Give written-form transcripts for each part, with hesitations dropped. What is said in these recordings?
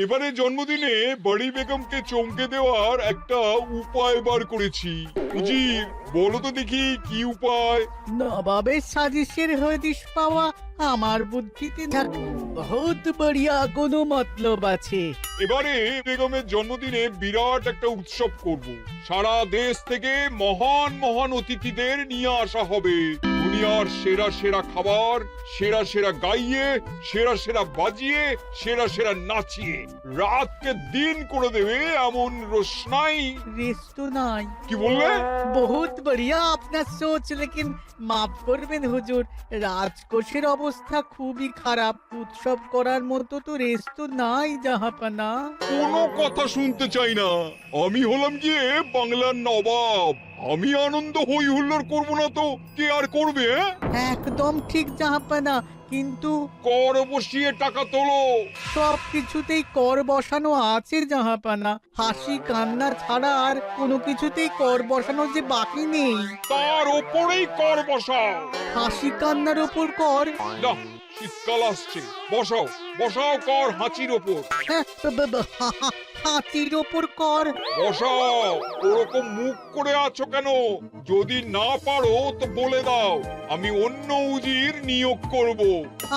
এবারে জন্মদিনে বড়ি বেগমকে চমকে দেওয়ার একটা উপায় বার করেছি। উজির, বলো তো দেখি কি উপায়? নবাবের সাজিশের হদিশ পাওয়া আমার বুদ্ধিতে না বহুত বড়িয়া কোনো মতলব আছে। এবারে বেগমের জন্মদিনে বিরাট একটা উৎসব করব। সারা দেশ থেকে মহান মহান অতিথিদের নিয়ে আসা হবে। দুনিয়ার সেরা সেরা খাবার, সেরা সেরা গাইয়ে, সেরা সেরা বাজিয়ে, সেরা সেরা নাচিয়ে রাতকে দিন করে দেবে এমন রোশনাই। রেস্ট নাই। কি বললে? বহুত বড়িয়া আপনার সোচ, লেকিন মাফ করবেন হুজুর, রাজকোষের অবস্থা খুবই খারাপ। উৎসব করার মতো তো রেস্ট নাই জাহাপানা। কোনো কথা শুনতে চাই না। আমি হলাম গিয়ে বাংলার নবাব। আমি আনন্দ হই হুল্লোড় করবো না তো কে আর করবে? একদম ঠিক জাহাপানা, কিন্তু কর বসিয়ে টাকা তোলো। সব কিছুতেই কর বসানো আছে জাহাপানা। হাসি কান্না ছাড়া আর কোনো কিছুতেই কর বসানো যে বাকি নেই। তার ওপরেই কর বসাও। হাসি কান্নার ওপর কর? না, শীতকাল আসছে, বসাও বসাও কর হাঁচির ওপর। হ্যাঁ, হাতির ওপর কর? বসাও। ওরকম মুখ করে আছো কেন? যদি না পারো তো বলে দাও, আমি অন্য উজির নিয়োগ করব।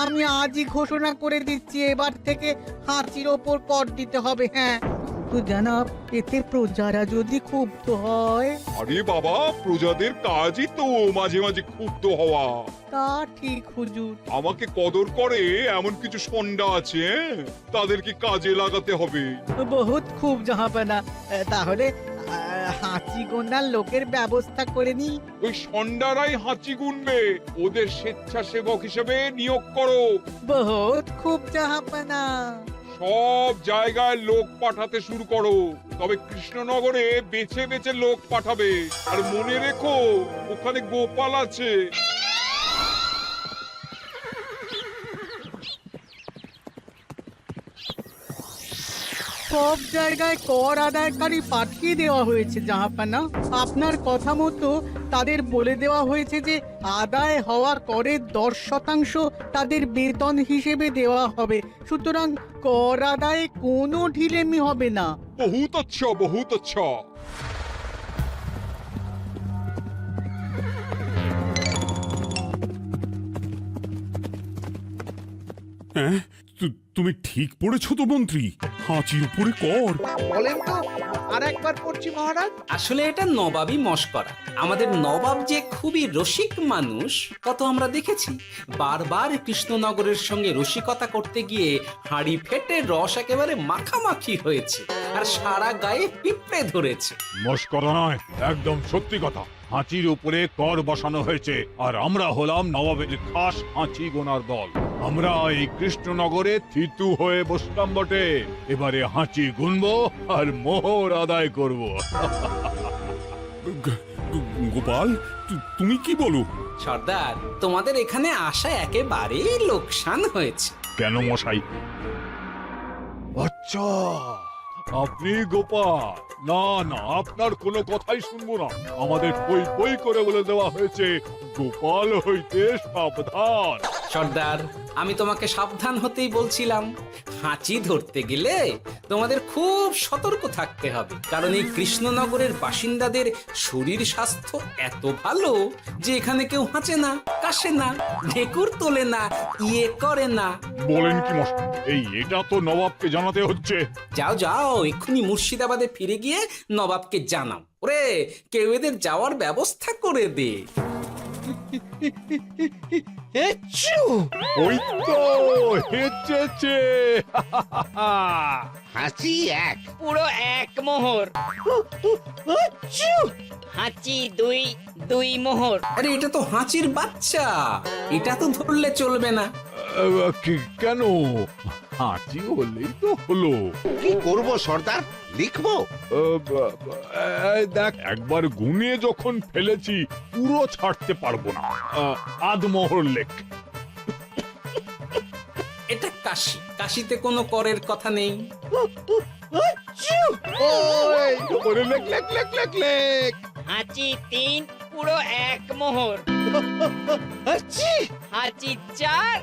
আমি আজই ঘোষণা করে দিচ্ছি, এবার থেকে হাতির ওপর কর দিতে হবে। হ্যাঁ, তো জানাব, এতে প্রজারা যদি ক্ষুব্ধ হয়? আরে বাবা, প্রজাদের কাজই তো মাঝে মাঝে ক্ষুব্ধ হওয়া। তা ঠিক হুজুর। আমাকে কদর করে এমন কিছু সন্ডা আছে, তাদেরকে কাজে লাগাতে হবে। বহুত খুব জাহাপানা। তাহলে হাঁচি গোনার লোকের ব্যবস্থা করে নি। ওই সন্ডারাই হাঁচি গুনবে। ওদের স্বেচ্ছাসেবক হিসেবে নিয়োগ করো। বহুত খুব জাহাপানা। সব জায়গায় লোক পাঠাতে শুরু করো। তবে কৃষ্ণনগরে বেছে বেছে লোক পাঠাবে। আর মনে রেখো, ওখানে গোপাল আছে। সব জায়গায় কর আদায়কারী পাঠিয়ে দেওয়া হয়েছে জাহাপানা। আপনার কথা মতো তাদের বলে দেওয়া হয়েছে যে আদায় হওয়া করের 10% তাদের বেতন হিসেবে দেওয়া হবে। সুতরাং কর আদায়ে কোনো ঢিলেমি হবে না। বহুত আচ্ছা, বহুত আচ্ছা। হ্যাঁ, তুমি ঠিক পড়েছো তো মন্ত্রী? হাঁচির উপরে কর? বলেন তো, আর একবার পড়ছি মহারাজ। আসলে এটা নবাবই মশকরা। আমাদের নবাব যে খুবই রসিক মানুষ তা তো আমরা দেখেছি। বারবার কৃষ্ণনগরের সঙ্গে রসিকতা করতে গিয়ে হাঁড়ি ফেটে রস একেবারে মাখামাখি হয়েছে, আর সারা গায়ে পিঁপড়ে ধরেছে। মস্করা নয়, একদম সত্যি কথা। হাঁচির উপরে কর বসানো হয়েছে, আর আমরা হলাম নবাবের খাস হাঁচি গোনার দল। আমরা এই কৃষ্ণনগরে থিতু হয়ে বসলাম বটে। এবারে হাঁচি গুনবো আর মোহর আদায় করব। গোপাল, তুমি কি বলো? সর্দার, তোমাদের এখানে আসা একেবারেই লোকসান হয়েছে। কেন মশাই? আচ্ছা, আপনি গোপাল? না না, আপনার কোনো কথাই শুনবো না। আমাদের পই পই করে বলে দেওয়া হয়েছে, গোপাল হইতে সাবধান। সর্দার, আমি তোমাকে সাবধান হতেই বলছিলাম। হাঁচি ধরতে গেলে তোমাদের খুব সতর্ক থাকতে হবে, কারণ এই কৃষ্ণনগরের বাসিন্দাদের শরীর স্বাস্থ্য এত ভালো যে এখানে কেউ হাঁচে না, কাশে না, ঢেকুর তোলে না, ইয়ে করে না। বলেন কি মশাই? এটা তো নবাবকে জানাতে হচ্ছে। যাও যাও, এক্ষুনি মুর্শিদাবাদে ফিরে গিয়ে নবাবকে জানাও। ওরে, কেউ এদের যাওয়ার ব্যবস্থা করে দে। ওই তো হেঁচেছে। হাঁচি এক, পুরো এক মোহর। হাঁচি দুই, দুই মোহর। আরে, এটা তো হাঁচির বাচ্চা, এটা তো ধরলে চলবে না। কেন? হাঁচি হলেই তো হলো। কি করব সর্দার, লিখবো? দেখ, একবার গুনে যখন ফেলেছি পুরো ছাড়তে পারবো না। আধমোহর লেখ। এটা কাশি, কাশিতে কোনো করের কথা নেই। ওরে লেখ লেখ লেখ লেখ লেখ। হাঁচি তিন, পুরো এক মোহর। হাঁচি চার।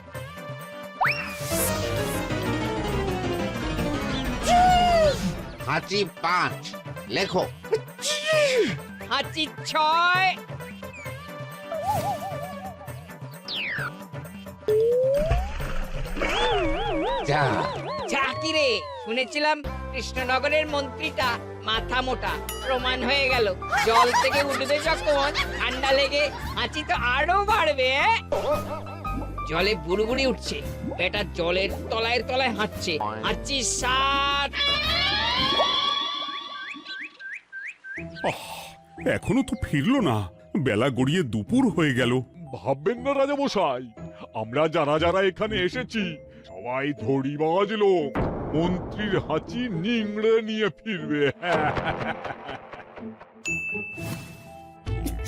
হাঁচি 5, লেখো। হাঁচি 6, যা, যা কি রে, শুনেছিলাম কৃষ্ণনগরের মন্ত্রীটা মাথা মোটা, প্রমাণ হয়ে গেল। জল থেকে উঠবে যখন ঠান্ডা লেগে হাঁচি তো আরো বাড়বে। জলে বুড়বুড়ি উঠছে, বেটা জলের তলায় তলায় হাঁটছে। হাঁচি 7। এখনো তো ফিরলো না, বেলা গড়িয়ে দুপুর হয়ে গেল। ভাববেন না রাজামশাই, আমরা যারা যারা এখানে এসেছি সবাই ধড়িবাজ লোক। মন্ত্রীর হাঁচি নিংড়ে নিয়ে ফিরবে।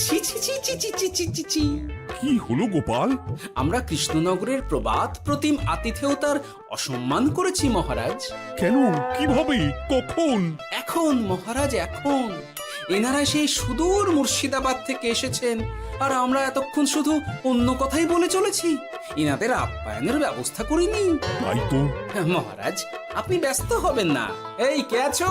ছি ছি ছি ছি ছি ছি ছি ছি ছি। কি হলো গোপাল? আমরা কৃষ্ণনগরের প্রবাদ প্রতিম আতিথেয়তার অসম্মান করেছি মহারাজ। কেন, কিভাবে, কখন? এখন মহারাজ, এখন এনারা সেই সুদূর মুর্শিদাবাদ থেকে এসেছেন, আর আমরা এতক্ষণ শুধু অন্য কথাই বলে চলেছি, এনাদের আপ্যায়নের ব্যবস্থা করিনি। তাই তো। মহারাজ, আপনি ব্যস্ত হবেন না। এই কে আছো?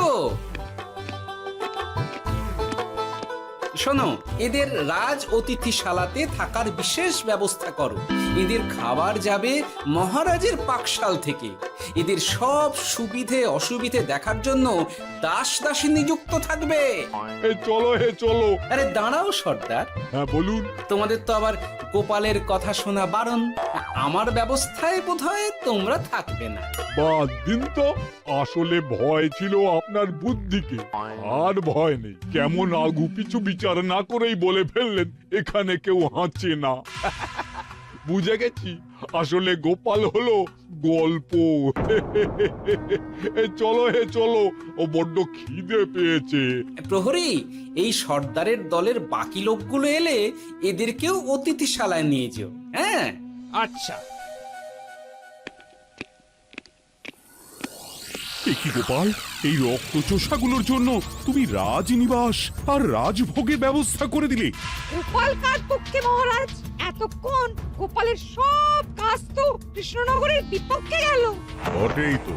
শোনো, এদের রাজ অতিথিশালাতে থাকার বিশেষ ব্যবস্থা করো। এদের খাবার যাবে মহারাজের পাকশাল থেকে। এদের সব সুবিধে অসুবিধে দেখার জন্য দাস দাসী নিযুক্ত থাকবে। এই চলো, হে চলো। আরে দাঁড়াও সর্দার, হ্যাঁ বলুন। তোমাদের তো আবার গোপালের কথা শোনা বারণ। আমার ব্যবস্থায় বোধহয় তোমরা থাকবে না। বাদ দিন তো, আসলে ভয় ছিল আপনার বুদ্ধিকে, আর ভয় নেই। কেমন আগু পিছু বিচার না করেই বলে ফেললেন এখানে কেউ হাঁচে না। বুঝে গেছি, আসলে গোপাল হলো গল্প। চলো, হে চলো, ও বড্ড খিদে পেয়েছে। প্রহরী, এই সর্দারের দলের বাকি লোকগুলো এলে এদেরকেও অতিথিশালায় নিয়ে যেও। হ্যাঁ, আচ্ছা। এ কি গোপাল, এই রক্তচোষাগুলোর জন্য তুমি রাজনিবাস আর রাজভোগের ব্যবস্থা করে দিলে? গোপাল কার পক্ষে মহারাজ? এতক্ষণ গোপালের সব কাজ তো কৃষ্ণনগরের বিপক্ষে গেল। বটেই তো,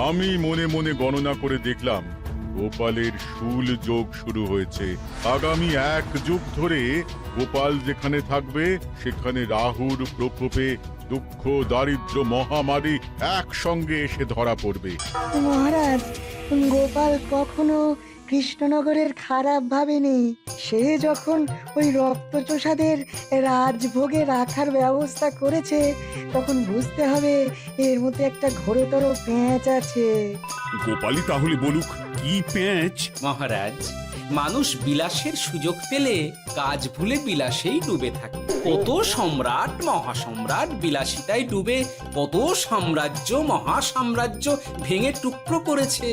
আমি মনে মনে গণনা করে দেখলাম গোপালের শুল যোগ শুরু হয়েছে। আগামী 1 যুগ ধরে গোপাল যেখানে থাকবে সেখানে রাহুর প্রকোপে দুঃখ দারিদ্র মহামারী একসঙ্গে এসে ধরা পড়বে। মহারাজ, গোপাল কখনো কৃষ্ণনগরের খারাপ ভাবেনি। সে যখন ওই রক্তচোষাদের রাজভোগে রাখার ব্যবস্থা করেছে, তখন বুঝতে হবে এর মধ্যে একটা ঘোরতর পেঁচ আছে। গোপালই তাহলে বলুক, কি পেঁচ? মহারাজ, মানুষ বিলাসের সুযোগ পেলে কাজ ভুলে বিলাসেই ডুবে থাকে। কত সম্রাট মহাসম্রাট বিলাসিতায় ডুবে কত সাম্রাজ্য মহাসাম্রাজ্য ভেঙে টুকরো করেছে।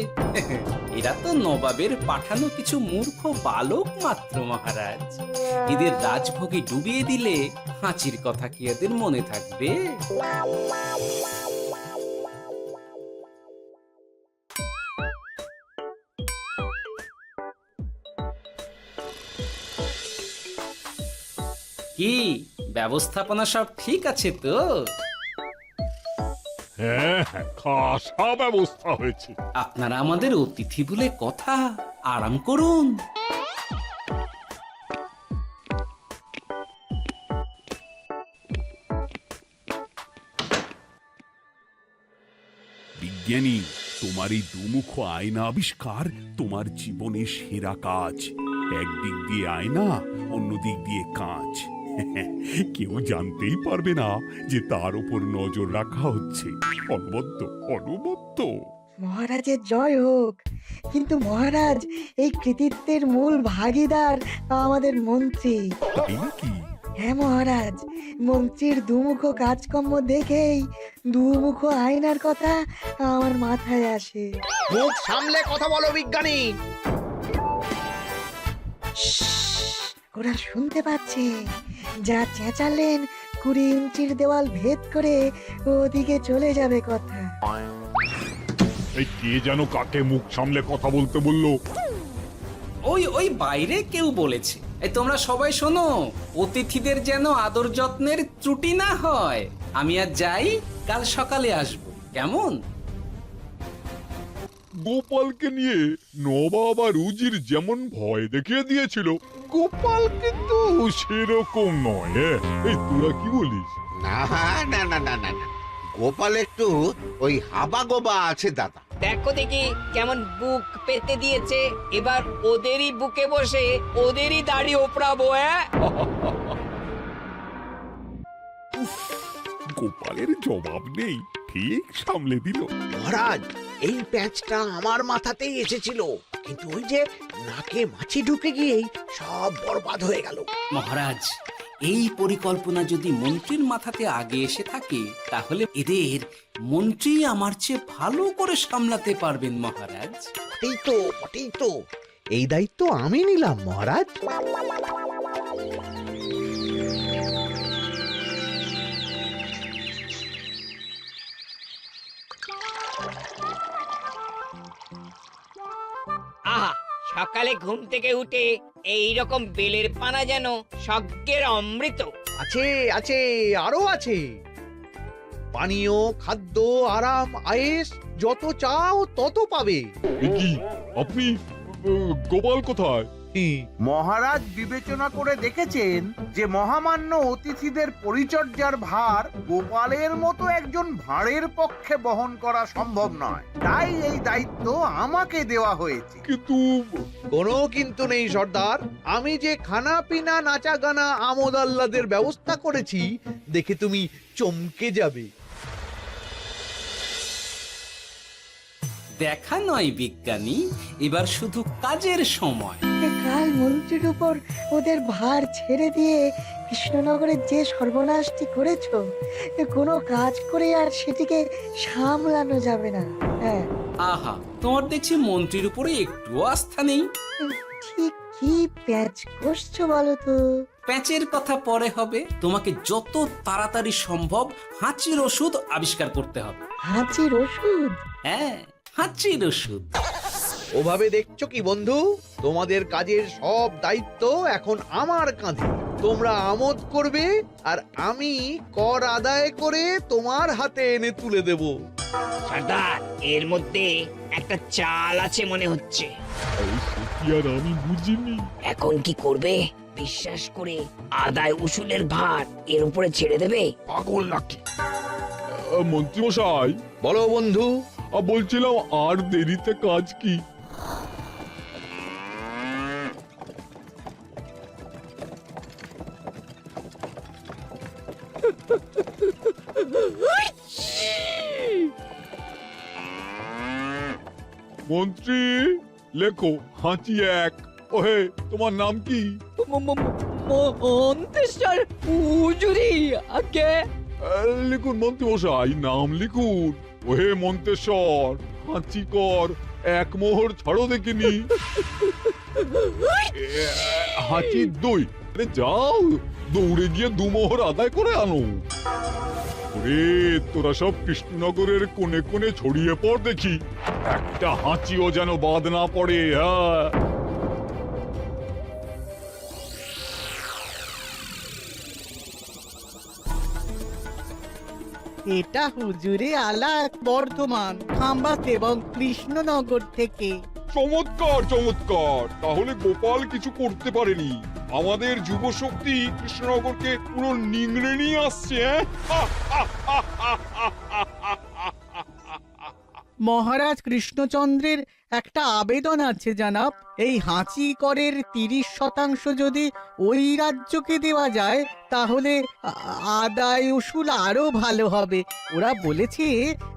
এরা তো নবাবের পাঠানো কিছু মূর্খ বালক মাত্র মহারাজ। এদের রাজভোগে ডুবিয়ে দিলে হাঁচির কথা কি এদের মনে থাকবে? কি ব্যবস্থাপনা সব ঠিক আছে তো? হ্যাঁ হ্যাঁ, খাসা ব্যবস্থা হয়েছে। আপনারা আমাদের অতিথি বলে কথা, আরাম করুন। বিজ্ঞানী, তোমার এই দুমুখ আয়না আবিষ্কার তোমার জীবনের সেরা কাজ। একদিক দিয়ে আয়না, অন্য দিক দিয়ে কাঁচ। কেউ জানতেই পারবে না যে তার উপর নজর রাখা হচ্ছে। অনবদ্য অনবদ্য। মহারাজের জয় হোক। কিন্তু মহারাজ, এই কৃতিত্বের মূল ভাগীদার আমাদের মন্ত্রী। তাই নাকি? হ্যাঁ মহারাজ, মন্ত্রীর দুমুখ কাজকর্ম দেখেই দুমুখ আয়নার কথা আমার মাথায় আসে। মুখ সামলে কথা বলো বিজ্ঞানী। ওরা শুনতে পাচ্ছে। যা চেঁচালেন 20 ইঞ্চির দেওয়াল ভেদ করে ওদিকে চলে যাবে কথা। এই কে যেন কাকে মুখ সামলে কথা বলতে বললো? ওই বাইরে কেউ বলেছে। এই তোমরা সবাই শোনো, অতিথিদের যেন আদর যত্নের ত্রুটি না হয়। আমি আর যাই, কাল সকালে আসবো, কেমন? গোপালকে নিয়ে নবাব আর উজির যেমন ভয় দেখিয়ে দিয়েছিল, গোপাল কিন্তু সেরকম নয়। এই তোরা কি বলিস? না না না না না না, গোপাল একটু ওই হাবা গোবা আছে দাদা। দেখো দেখি কেমন বুক পেতে দিয়েছে, এবার ওদেরই বুকে বসে ওদেরই দাড়ি ওপরাবো। গোপালের জবাব নেই, ঠিক সামলে দিল। মহারাজ, এই প্যাঁচটা আমার মাথাতেই এসেছিল, কিন্তু ওই যে নাকে মাছি ঢুকে গিয়েই সব বরবাদ হয়ে গেল। মহারাজ, এই পরিকল্পনা যদি মন্ত্রীর মাথাতে আগে এসে থাকে, তাহলে এদের মন্ত্রী আমার চেয়ে ভালো করে সামলাতে পারবেন মহারাজ। বটেই তো, এই দায়িত্ব আমি নিলাম মহারাজ। আহা, সকালে ঘুম থেকে উঠে এই রকম বেলের পানা যেন স্বর্গের অমৃত। আছে আছে, আরো আছে। পানীয়, খাদ্য, আরাম, আয়েশ, যত চাও তত পাবে। এ কি, আপনি গোপাল কোথায়? মহারাজ বিবেচনা করে দেখেছেন যে মহামান্য অতিথিদের পরিচর্যার ভার গোপালের মতো একজন ভাঁড়ের পক্ষে বহন করা সম্ভব নয়, তাই এই দায়িত্ব আমাকে দেওয়া হয়েছে। কিন্তু কোনো কিন্তু নেই সর্দার, আমি যে খানা পিনা নাচা গানা আমোদ আহ্লাদের ব্যবস্থা করেছি দেখে তুমি চমকে যাবে। দেখা নয় বিজ্ঞানী, এবার শুধু কাজের সময়। কাল মন্ত্রীর উপর ওদের ভার ছেড়ে দিয়ে কৃষ্ণনগরের যে সর্বনাশটি করেছো, কোনো কাজ করে আর সেটিকে সামলানো যাবে না। হ্যাঁ, আহা, তোমার দেখছি মন্ত্রীর উপরে একটুও আস্থা নেই। ঠিক কি প্যাচ করছো বলো তো? প্যাচের কথা পরে হবে, তোমাকে যত তাড়াতাড়ি সম্ভব হাঁচির ওষুধ আবিষ্কার করতে হবে। হাঁচির ওষুধ? হ্যাঁ, হাঁচির ওষুধ। ওভাবে দেখছো কি বন্ধু, তোমাদের কাজের সব দায়িত্ব এখন আমার কাঁধে। তোমরা আমোদ করবে আর আমি কর আদায় করে তোমার হাতে এনে তুলে দেব। সর্দার, এর মধ্যে একটা চাল আছে মনে হচ্ছে। কি আর আমি বুঝিনি। এখন কি করবে? বিশ্বাস করে আদায় উসুলের ভার এর উপরে ছেড়ে দেবে? পাগল নাকি? মন্ত্রী মশাই, বলো বন্ধু। বলছিলাম আর দেরিতে কাজ কি? মন্ত্রী, লেখো হাঁচি এক। ওহে, তোমার নাম কি? মন্ত্রেশ্বর হুজুরি আগে। লিখুন মন্ত্রী মশাই, নাম লিখুন। ওহে মন্তেশ্বর, হাঁচি কর, এক মোহর ছাড়ো দেখিনি। হাঁচি দুই। আরে যাও, দৌড়ে গিয়ে দু মোহর আদায় করে আনো। ওরে, তোরা সব কৃষ্ণনগরের কোণে কোণে ছড়িয়ে পড় দেখি, একটা হাঁচিও যেন বাদ না পড়ে। হ্যাঁ, এটা হুজুরে আলা বর্ধমান, খাম্বাস এবং কৃষ্ণনগর থেকে। চমৎকার চমৎকার। তাহলে গোপাল কিছু করতে পারেনি, আমাদের যুব শক্তি কৃষ্ণনগরকে পুরো নিংড়ে নিয়ে আসছে। মহারাজ কৃষ্ণচন্দ্রের একটা আবেদন আছে জানাব। এই হাঁচি করের 30% যদি ওই রাজ্যকে দেওয়া যায়, তাহলে আদায় উসুল আরো ভালো হবে। ওরা বলেছে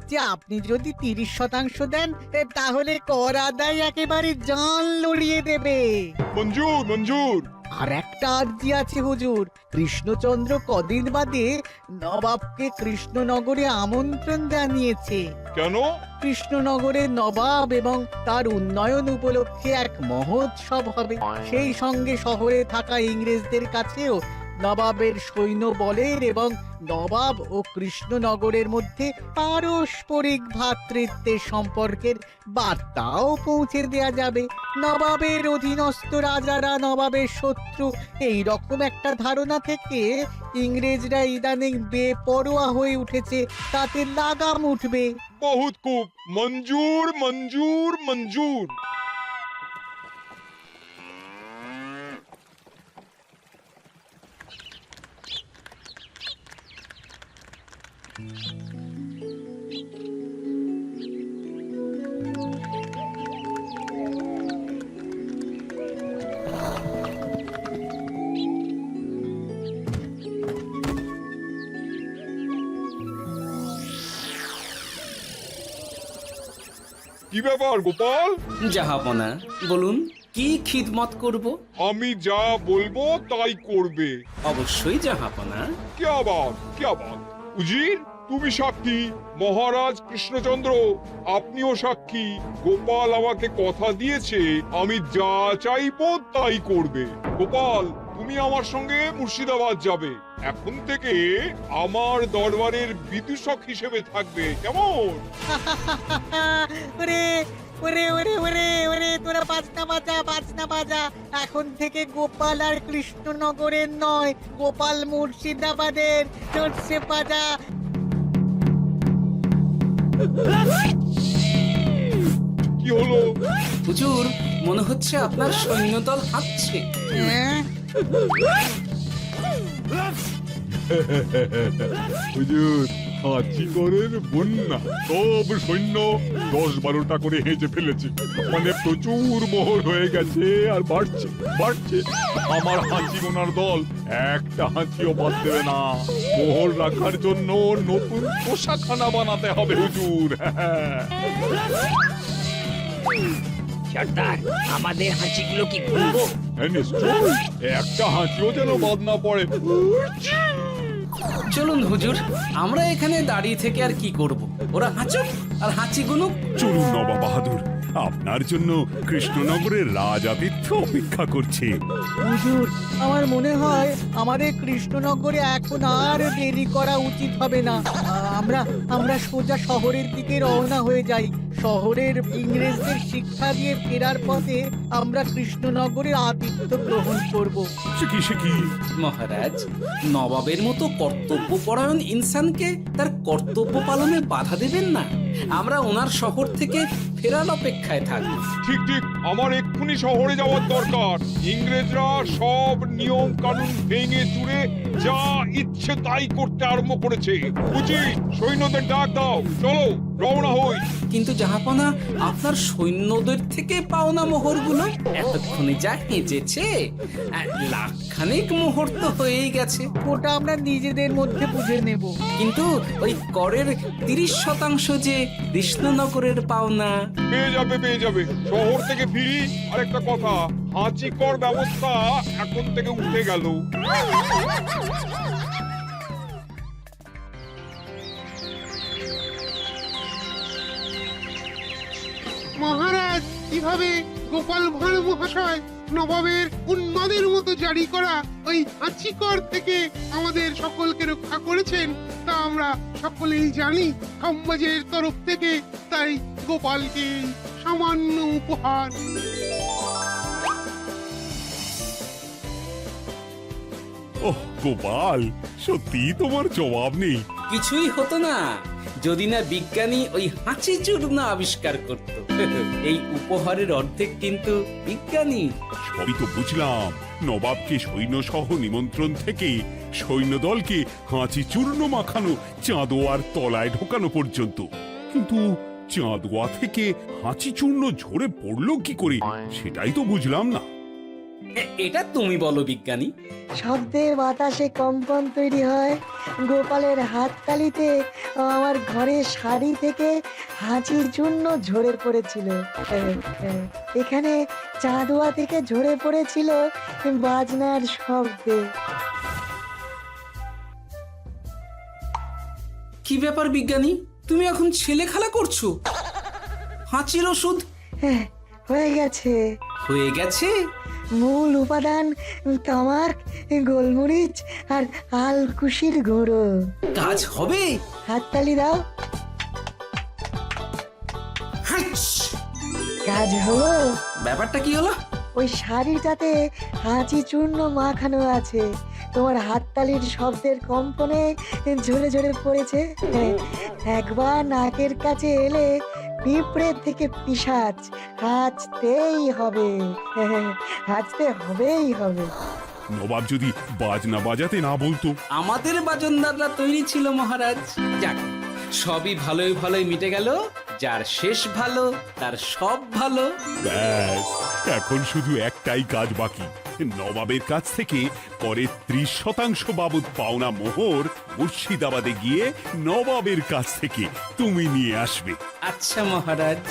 যে আপনি যদি 30% দেন, তাহলে কর আদায় একেবারে জান লড়িয়ে দেবে। মঞ্জুর মঞ্জুর। আর একটা আর্জি আছে হুজুর, কৃষ্ণচন্দ্র কদিন বাদে নবাবকে কৃষ্ণনগরে আমন্ত্রণ জানিয়েছে। কেন? কৃষ্ণনগরের নবাব এবং তার উন্নয়ন উপলক্ষে এক মহোৎসব হবে। সেই সঙ্গে শহরে থাকা ইংরেজদের কাছেও নবাবের সৈন্য বলের এবং নবাব ও কৃষ্ণনগরের মধ্যে পারস্পরিক ভ্রাতৃত্বের সম্পর্কের বার্তাও পৌঁছে দেয়া যাবে। নবাবের অধীনস্থ রাজারা নবাবের শত্রু, এই রকম একটা ধারণা থেকে ইংরেজরা ইদানিং বেপরোয়া হয়ে উঠেছে, তাতে লাগাম উঠবে। বহুত খুব মঞ্জুর মঞ্জুর মঞ্জুর। কি ব্যাপার গোপাল? জাহাপনা বলুন, কি খিদমত করব? আমি যা বলবো তাই করবে। অবশ্যই জাহাপনা। क्या बात উজির, তুমি সাক্ষী, মহারাজ কৃষ্ণচন্দ্র আপনিও সাক্ষী। গোপাল আমাকে কথা দিয়েছে আমি যা চাইবো তাই করবে। গোপাল, তুমি আমার সঙ্গে মুর্শিদাবাদ যাবে। এখন থেকে আমার দরবারের বিদূষক হিসেবে থাকবে, কেমন? ওরে ওরে ওরে ওরে ওরে তোরা বাজনা বাজা। এখন থেকে গোপাল আর কৃষ্ণনগরের নয়, গোপাল মুর্শিদাবাদের। চলছে বাজা। কি হলো? হুজুর, মনে হচ্ছে আপনার সৈন্যদল হাঁটছে। হ্যাঁ? হুজুর, হাঁচিগড়ের বন্যা সব সৈন্য 10-12টা করে হেঁচে ফেলেছে। মানে প্রচুর মোহর হয়ে গেছে আর বাড়ছে বাড়ছে। আমার হাঁচি গোনার দল একটা হাঁচিও বাদ দেবে না। মোহর রাখার জন্য নতুন পোশাকখানা বানাতে হবে হুজুর। সর্দার, আমাদের হাঁচিগুলো কি খুলবো? হ্যাঁ, নিশ্চয়ই। একটা হাঁচিও যেন বাদ না পড়ে। চলুন হুজুর, আমরা এখানে দাঁড়িয়ে থেকে আর কি করব? ওরা হাঁচুক আর হাঁচি গুনুক। চলুন নবাব বাহাদুর, আপনার জন্য কৃষ্ণনগরের রাজাতিথ্য অপেক্ষা করছে। হুজুর, আমার মনে হয় আমাদের কৃষ্ণনগরে এখন আর দেরি করা উচিত হবে না। আমরা সোজা শহরের দিকে রওনা হয়ে যাই। শহরের ইংরেজদের শিক্ষা দিয়ে ফেরার পথে আমরা কৃষ্ণনগরের আতিথ্য গ্রহণ করব। সে কি? মহারাজ, নবাবের মতো কর্তব্যপরায়ণ ইনসানকে তার কর্তব্য পালনে বাধা দেবেন না। আমরা ওনার শহর থেকে ফেরার অপেক্ষায় থাকবো। ঠিক আমার এক্ষুনি শহরে যাওয়ার দরকার। ইংরেজরা সব নিয়ম কানুন ভেঙে চুরে যা ইচ্ছে তাই করতে আরম্ভ করেছে। উচিত সৈন্যদের ডাক দাও, চলো রওনা হই। কিন্তু জাহাপনা, আপনার সৈন্যদের থেকে পাওনা মোহরগুলো এতক্ষণে যা হেঁচেছে, লাখখানেক মোহর তো হয়েই গেছে। ওটা আমরা নিজেদের মধ্যে বুঝে নেব। কিন্তু ওই করের 30% যে কৃষ্ণনগরের পাওনা। পেয়ে যাবে। শহর থেকে ফিরি। আরেকটা কথা, হাঁচি কর ব্যবস্থা এখন থেকে উঠে গেল। মহারাজ, কিভাবে গোপাল ভাঁড় মহাশয় নবাবের উন্মাদের মতো জারি করা ওই হাঁচিকর থেকে আমাদের সকলকে রক্ষা করেছেন তা আমরা সকলেই জানি। খাম্বাজের তরফ থেকে তাই গোপালকে সামান্য উপহার। ওহ গোপাল, সত্যি তোমার জবাব নেই। কিছুই হতো না যদি না বিজ্ঞানী ওই হাঁচি চূর্ণ আবিষ্কার করত। এই উপহারের অর্ধেক কিন্তু বিজ্ঞানী। সবই তো বুঝলাম, নবাবকে সৈন্য সহ নিমন্ত্রণ থেকে সৈন্যদলকে হাঁচি চূর্ণ মাখানো, চাঁদোয়ার তলায় ঢোকানো পর্যন্ত। কিন্তু চাঁদোয়া থেকে হাঁচি চূর্ণ ঝরে পড়লো কি করে, সেটাই তো বুঝলাম না। এটা তুমি বলো বিজ্ঞানী। শব্দে বাতাসে কম্পন তৈরি হয়। গোপালের হাততালিতে আমার ঘরের শাড়ি থেকে হাঁচির জন্য ঝরে পড়েছিল। এখানে চাঁদোয়া থেকে ঝরে পড়েছিল বাজনার শব্দে। কি ব্যাপার বিজ্ঞানী, তুমি এখন ছেলে খেলা করছো? হাঁচির ওষুধ হয়ে গেছে। হয়ে গেছে? মূল উপাদান তামাক, গোলমরিচ আর আলকুশির গুঁড়ো। কাজ হবে? হাততালি দাও। কাজ হলো। ব্যাপারটা কি হলো? ওই শাড়িটাতে হাঁচি চূর্ণ মাখানো আছে। তোমার হাততালির শব্দের কম্পনে ঝরে ঝরে পড়েছে। একবার নাকের কাছে এলে পিঁপড়ে থেকে পিশাচ হাঁচতেই হবে, হাঁচতে হবেই হবে। নবাব যদি বাজনা বাজাতে না বলতো। আমাদের বাজনদাররা তৈরি ছিল মহারাজ। যাক, সবই ভালোই ভালোই মিটে গেল। যার শেষ ভালো তার সব ভালো। ব্যাস, এখন শুধু একটাই কাজ বাকি। নবাবের কাছ থেকে করের 30% বাবদ পাওনা মোহর মুর্শিদাবাদে গিয়ে নবাবের কাছ থেকে তুমি নিয়ে আসবে। আচ্ছা মহারাজ।